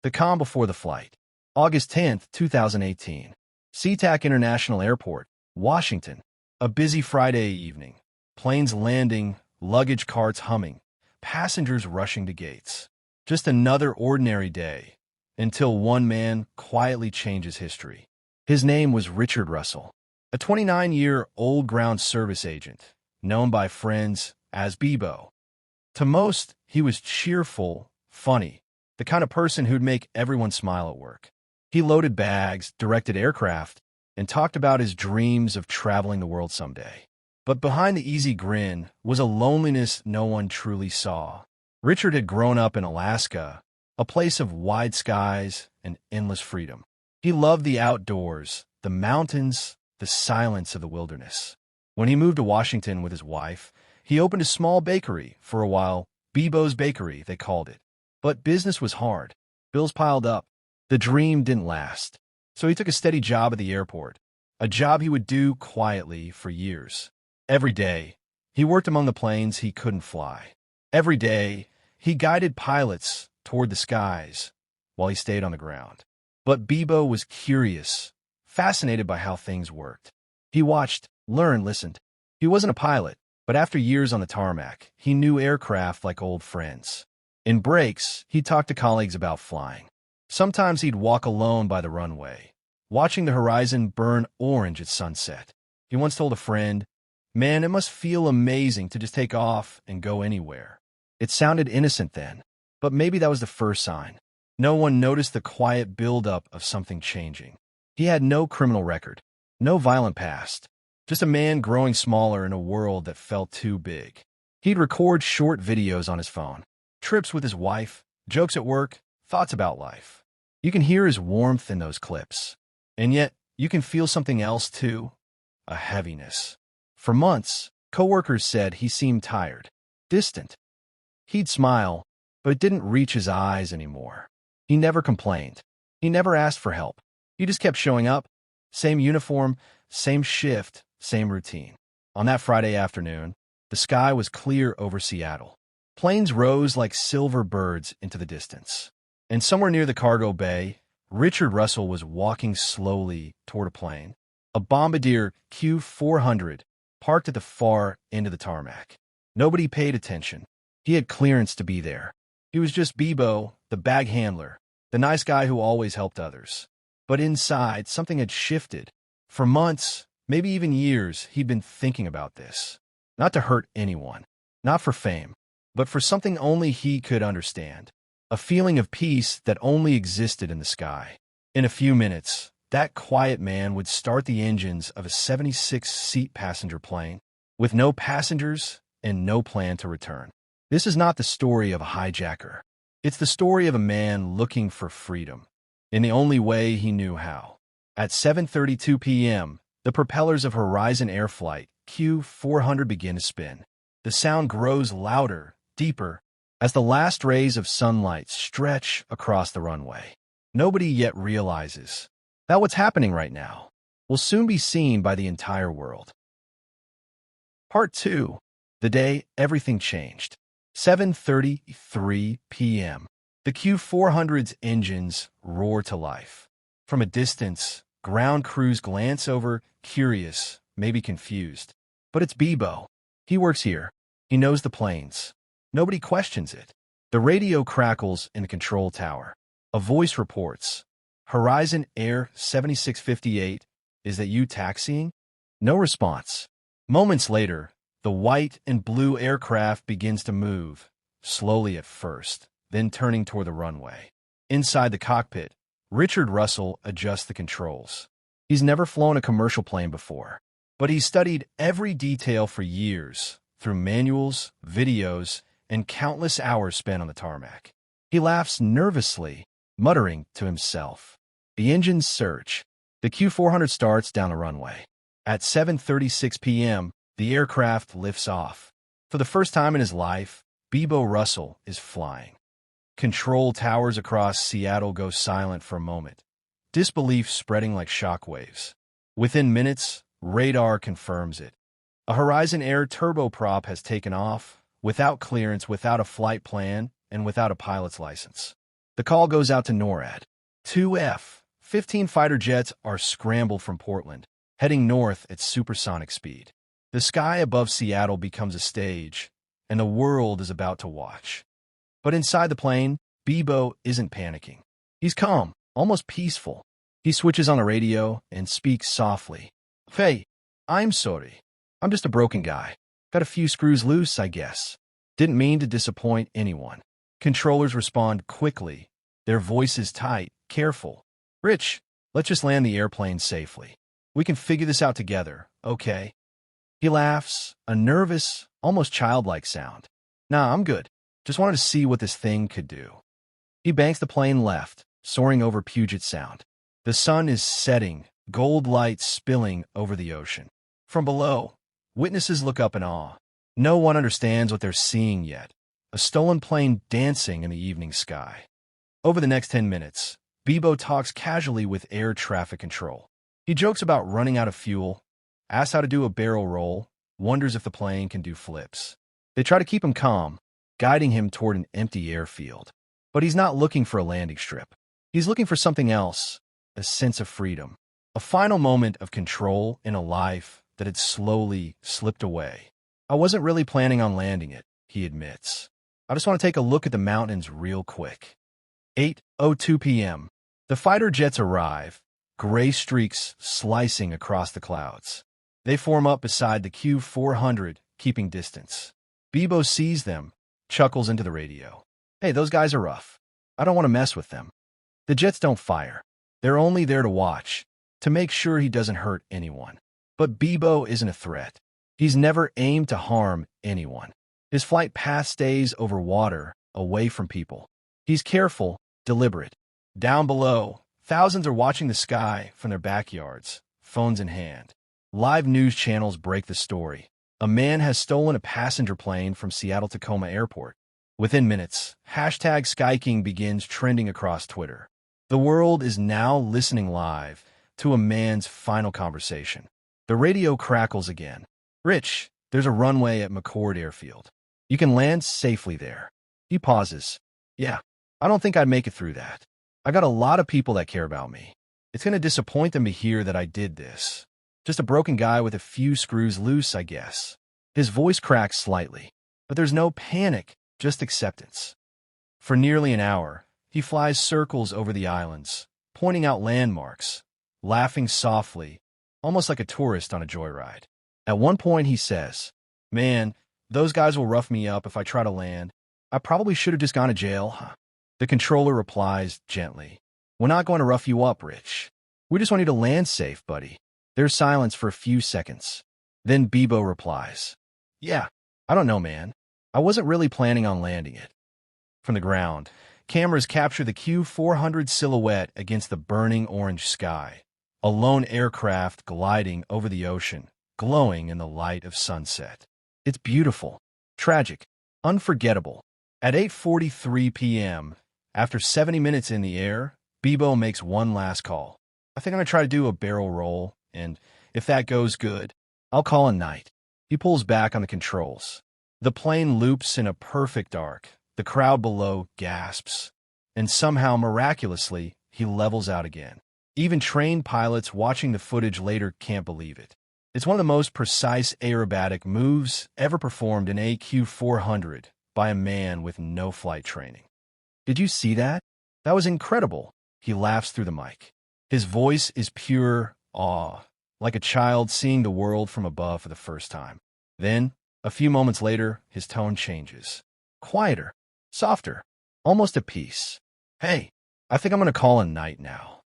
The calm before the flight. August 10th, 2018. SeaTac International Airport, Washington. A busy Friday evening. Planes landing, luggage carts humming, passengers rushing to gates. Just another ordinary day, until one man quietly changes history. His name was Richard Russell, a 29-year-old ground service agent, known by friends as Beebo. To most, he was cheerful, funny, the kind of person who'd make everyone smile at work. He loaded bags, directed aircraft, and talked about his dreams of traveling the world someday. But behind the easy grin was a loneliness no one truly saw. Richard had grown up in Alaska, a place of wide skies and endless freedom. He loved the outdoors, the mountains, the silence of the wilderness. When he moved to Washington with his wife, he opened a small bakery for a while, Beebo's Bakery, they called it. But business was hard. Bills piled up. The dream didn't last. So he took a steady job at the airport, a job he would do quietly for years. Every day, he worked among the planes he couldn't fly. Every day, he guided pilots toward the skies while he stayed on the ground. But Beebo was curious, fascinated by how things worked. He watched, learned, listened. He wasn't a pilot, but after years on the tarmac, he knew aircraft like old friends. In breaks, he'd talk to colleagues about flying. Sometimes he'd walk alone by the runway, watching the horizon burn orange at sunset. He once told a friend, "Man, it must feel amazing to just take off and go anywhere." It sounded innocent then, but maybe that was the first sign. No one noticed the quiet buildup of something changing. He had no criminal record, no violent past, just a man growing smaller in a world that felt too big. He'd record short videos on his phone, trips with his wife, jokes at work, thoughts about life. You can hear his warmth in those clips. And yet, you can feel something else too, a heaviness. For months, coworkers said he seemed tired, distant. He'd smile, but it didn't reach his eyes anymore. He never complained. He never asked for help. He just kept showing up. Same uniform, same shift, same routine. On that Friday afternoon, the sky was clear over Seattle. Planes rose like silver birds into the distance. And somewhere near the cargo bay, Richard Russell was walking slowly toward a plane, a Bombardier Q400, parked at the far end of the tarmac. Nobody paid attention. He had clearance to be there. He was just Beebo, the bag handler, the nice guy who always helped others. But inside, something had shifted. For months, maybe even years, he'd been thinking about this. Not to hurt anyone, not for fame, but for something only he could understand. A feeling of peace that only existed in the sky. In a few minutes, that quiet man would start the engines of a 76-seat passenger plane, with no passengers and no plan to return. This is not the story of a hijacker. It's the story of a man looking for freedom, in the only way he knew how. At 7:32 p.m., the propellers of Horizon Air Flight Q400 begin to spin. The sound grows louder, deeper, as the last rays of sunlight stretch across the runway. Nobody yet realizes that what's happening right now will soon be seen by the entire world. Part 2. The day everything changed. 7:33 p.m. The Q400's engines roar to life. From a distance, ground crews glance over, curious, maybe confused. But it's Beebo. He works here. He knows the planes. Nobody questions it. The radio crackles in the control tower. A voice reports, "Horizon Air 7658, is that you taxiing?" No response. Moments later, the white and blue aircraft begins to move, slowly at first, then turning toward the runway. Inside the cockpit, Richard Russell adjusts the controls. He's never flown a commercial plane before, but he's studied every detail for years, through manuals, videos, and countless hours spent on the tarmac. He laughs nervously, muttering to himself. The engines surge. The Q400 starts down the runway. At 7:36 p.m., the aircraft lifts off. For the first time in his life, Beebo Russell is flying. Control towers across Seattle go silent for a moment, disbelief spreading like shockwaves. Within minutes, radar confirms it. A Horizon Air turboprop has taken off, without clearance, without a flight plan, and without a pilot's license. The call goes out to NORAD. 2 F-15 fighter jets are scrambled from Portland, heading north at supersonic speed. The sky above Seattle becomes a stage, and the world is about to watch. But inside the plane, Beebo isn't panicking. He's calm, almost peaceful. He switches on the radio and speaks softly. "Hey, I'm sorry. I'm just a broken guy. Got a few screws loose, I guess. Didn't mean to disappoint anyone." Controllers respond quickly, their voices tight, careful. "Rich, let's just land the airplane safely. We can figure this out together, okay?" He laughs, a nervous, almost childlike sound. "Nah, I'm good. Just wanted to see what this thing could do." He banks the plane left, soaring over Puget Sound. The sun is setting, gold light spilling over the ocean. From below, witnesses look up in awe. No one understands what they're seeing yet. A stolen plane dancing in the evening sky. Over the next 10 minutes, Beebo talks casually with air traffic control. He jokes about running out of fuel, asks how to do a barrel roll, wonders if the plane can do flips. They try to keep him calm, guiding him toward an empty airfield. But he's not looking for a landing strip. He's looking for something else, a sense of freedom. A final moment of control in a life that had slowly slipped away. "I wasn't really planning on landing it," he admits. "I just want to take a look at the mountains real quick." 8:02 p.m. The fighter jets arrive, gray streaks slicing across the clouds. They form up beside the Q-400, keeping distance. Beebo sees them, chuckles into the radio. "Hey, those guys are rough. I don't want to mess with them." The jets don't fire. They're only there to watch, to make sure he doesn't hurt anyone. But Beebo isn't a threat. He's never aimed to harm anyone. His flight path stays over water, away from people. He's careful, deliberate. Down below, thousands are watching the sky from their backyards, phones in hand. Live news channels break the story. A man has stolen a passenger plane from Seattle-Tacoma Airport. Within minutes, #SkyKing begins trending across Twitter. The world is now listening live to a man's final conversation. The radio crackles again. "Rich, there's a runway at McCord Airfield. You can land safely there." He pauses. "Yeah, I don't think I'd make it through that. I got a lot of people that care about me. It's going to disappoint them to hear that I did this. Just a broken guy with a few screws loose, I guess." His voice cracks slightly, but there's no panic, just acceptance. For nearly an hour, he flies circles over the islands, pointing out landmarks, laughing softly, almost like a tourist on a joyride. At one point he says, "Man, those guys will rough me up if I try to land. I probably should have just gone to jail." The controller replies gently, "We're not going to rough you up, Rich. We just want you to land safe, buddy." There's silence for a few seconds. Then Beebo replies, "Yeah, I don't know, man. I wasn't really planning on landing it." From the ground, cameras capture the Q-400 silhouette against the burning orange sky, a lone aircraft gliding over the ocean, glowing in the light of sunset. It's beautiful, tragic, unforgettable. At 8:43 p.m., after 70 minutes in the air, Beebo makes one last call. "I think I'm going to try to do a barrel roll, and if that goes good, I'll call a night." He pulls back on the controls. The plane loops in a perfect arc. The crowd below gasps. And somehow, miraculously, he levels out again. Even trained pilots watching the footage later can't believe it. It's one of the most precise aerobatic moves ever performed in a Q-400 by a man with no flight training. "Did you see that? That was incredible." He laughs through the mic. His voice is pure awe, like a child seeing the world from above for the first time. Then, a few moments later, his tone changes. Quieter, softer, almost at peace. "Hey, I think I'm going to call a night now."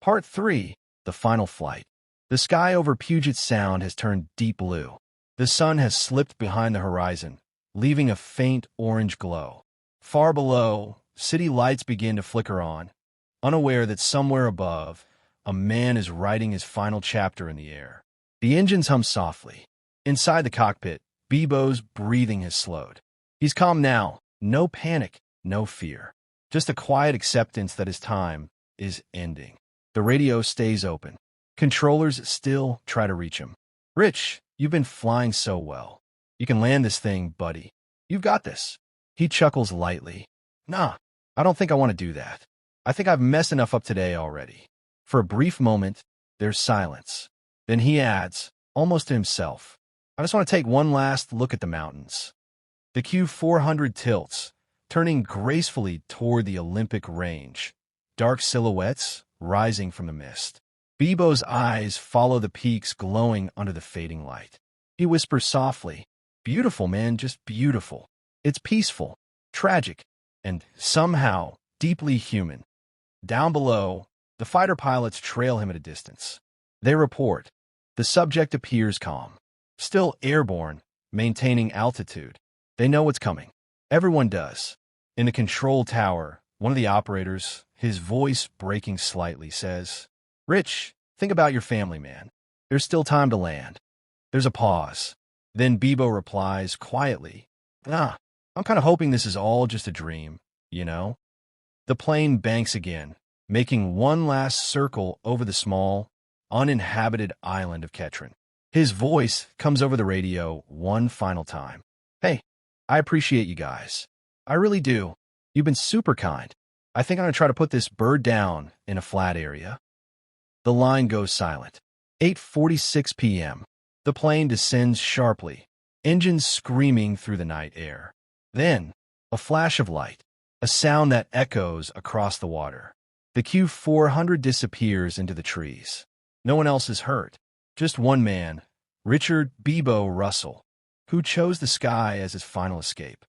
Part 3, the final flight. The sky over Puget Sound has turned deep blue. The sun has slipped behind the horizon, leaving a faint orange glow. Far below, city lights begin to flicker on, unaware that somewhere above, a man is writing his final chapter in the air. The engines hum softly. Inside the cockpit, Beebo's breathing has slowed. He's calm now, no panic, no fear. Just a quiet acceptance that his time is ending. The radio stays open. Controllers still try to reach him. "Rich, you've been flying so well. You can land this thing, buddy. You've got this." He chuckles lightly. "Nah, I don't think I want to do that. I think I've messed enough up today already. For a brief moment, there's silence. Then he adds, almost to himself, I just want to take one last look at the mountains. The Q400 tilts, turning gracefully toward the Olympic range, dark silhouettes rising from the mist. Beebo's eyes follow the peaks glowing under the fading light. He whispers softly, beautiful, man, just beautiful. It's peaceful, tragic, and somehow deeply human. Down below, the fighter pilots trail him at a distance. They report. The subject appears calm, still airborne, maintaining altitude. They know what's coming. Everyone does. In the control tower, one of the operators, his voice breaking slightly, says, Rich, think about your family, man. There's still time to land. There's a pause. Then Beebo replies quietly, I'm kind of hoping this is all just a dream, you know? The plane banks again, making one last circle over the small, uninhabited island of Ketron. His voice comes over the radio one final time. Hey, I appreciate you guys. I really do. You've been super kind. I think I'm going to try to put this bird down in a flat area. The line goes silent. 8:46 p.m. The plane descends sharply, engines screaming through the night air. Then, a flash of light, a sound that echoes across the water. The Q400 disappears into the trees. No one else is hurt. Just one man, Richard Beebo Russell, who chose the sky as his final escape.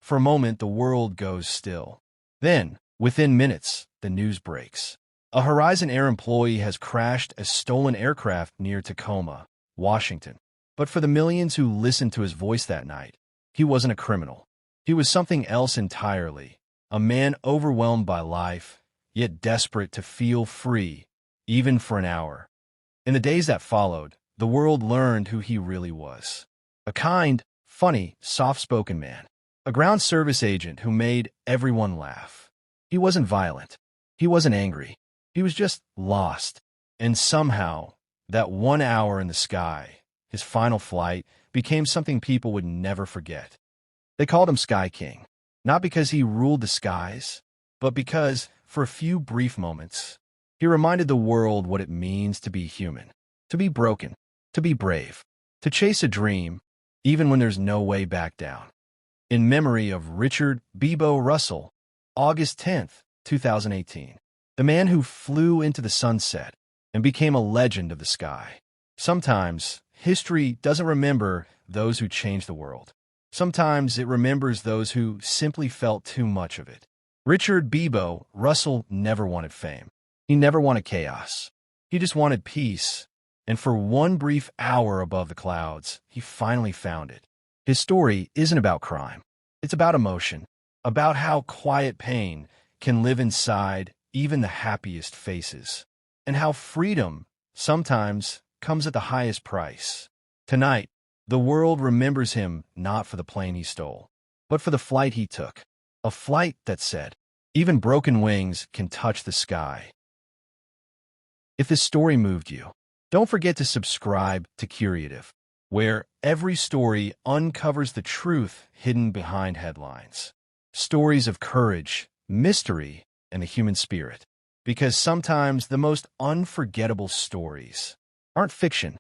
For a moment, the world goes still. Then, within minutes, the news breaks. A Horizon Air employee has crashed a stolen aircraft near Tacoma, Washington. But for the millions who listened to his voice that night, he wasn't a criminal. He was something else entirely, a man overwhelmed by life, yet desperate to feel free, even for an hour. In the days that followed, the world learned who he really was. A kind, funny, soft-spoken man. A ground service agent who made everyone laugh. He wasn't violent. He wasn't angry. He was just lost. And somehow, that 1 hour in the sky, his final flight, became something people would never forget. They called him Sky King, not because he ruled the skies, but because, for a few brief moments, he reminded the world what it means to be human, to be broken, to be brave, to chase a dream, even when there's no way back down. In memory of Richard Beebo Russell, August 10th, 2018, the man who flew into the sunset and became a legend of the sky. Sometimes, history doesn't remember those who changed the world. Sometimes it remembers those who simply felt too much of it. Richard Beebo Russell never wanted fame. He never wanted chaos. He just wanted peace. And for one brief hour above the clouds, he finally found it. His story isn't about crime. It's about emotion, about how quiet pain can live inside even the happiest faces, and how freedom sometimes comes at the highest price. Tonight, the world remembers him not for the plane he stole, but for the flight he took. A flight that said, even broken wings can touch the sky. If this story moved you, don't forget to subscribe to Curative, where every story uncovers the truth hidden behind headlines. Stories of courage, mystery, and the human spirit. Because sometimes the most unforgettable stories aren't fiction,